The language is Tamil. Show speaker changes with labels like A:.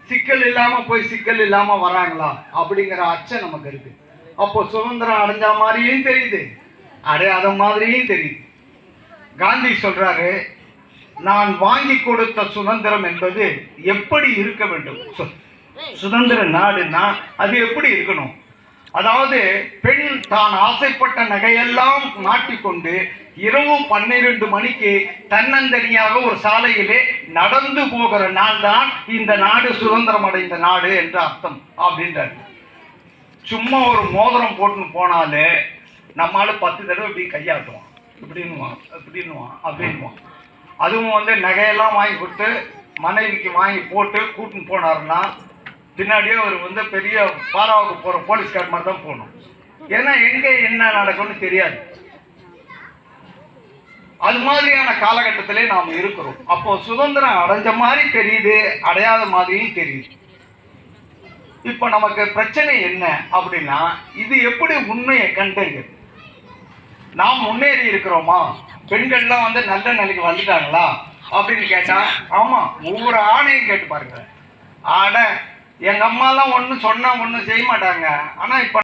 A: சிக்கல் இல்லாம போய் சிக்கல் இல்லாம வராங்களா அப்படிங்கிற அச்சம் நமக்கு இருக்கு. அப்போ சுதந்திரம் அடைஞ்ச மாதிரியும் தெரியுது, அடையாத மாதிரியும் தெரியுது. காந்தி சொல்றாரு, நான் வாங்கி கொடுத்த சுதந்திரம் என்பது எப்படி இருக்க வேண்டும், சுதந்திர நாடுன்னா அது எப்படி இருக்கணும். அதாவது பெண் தான் ஆசைப்பட்ட நகையெல்லாம் மாட்டிக்கொண்டு இரவு 12 மணிக்கு தன்னந்தனியாக ஒரு சாலையிலே நடந்து போகிற நாள் தான் இந்த நாடு சுதந்திரம் அடைந்த நாடு என்று அர்த்தம் அப்படின்றார். சும்மா ஒரு மோதிரம் போட்டுன்னு போனாலே நம்மளால 10 தடவை இப்படி கையாட்டுவான், இப்படின்னுவான் அப்படின்னுவான். அதுவும் நகையெல்லாம் வாங்கி கொடுத்து மனைவிக்கு வாங்கி போட்டு கூட்டின்னு போனாருன்னா பின்னாடியே அவர் பெரிய பாராவுக்கு போகிற போலீஸ்கார் மாதிரி தான் போகணும். ஏன்னா எங்கே என்ன நடக்கும்னு தெரியாது. அது மாதிரியான காலகட்டத்திலே நாம் இருக்கிறோம். அப்போ சுதந்திரம் அடைஞ்ச மாதிரி தெரியுது, அடையாத மாதிரியும் தெரியுது. இப்போ நமக்கு பிரச்சனை என்ன அப்படின்னா, இது எப்படி உண்மையை கண்டறிகிறது? நாம் முன்னேறி இருக்கிறோமா? பெண்கள்லாம் நல்ல நிலைக்கு வந்துட்டாங்களா அப்படின்னு கேட்டா, ஆமா, ஒவ்வொரு ஆணையும் கேட்டு பாருங்க. ஆட எங்க அம்மாலாம் ஒன்றும் சொன்னா ஒன்றும் செய்ய மாட்டாங்க. ஆனா இப்ப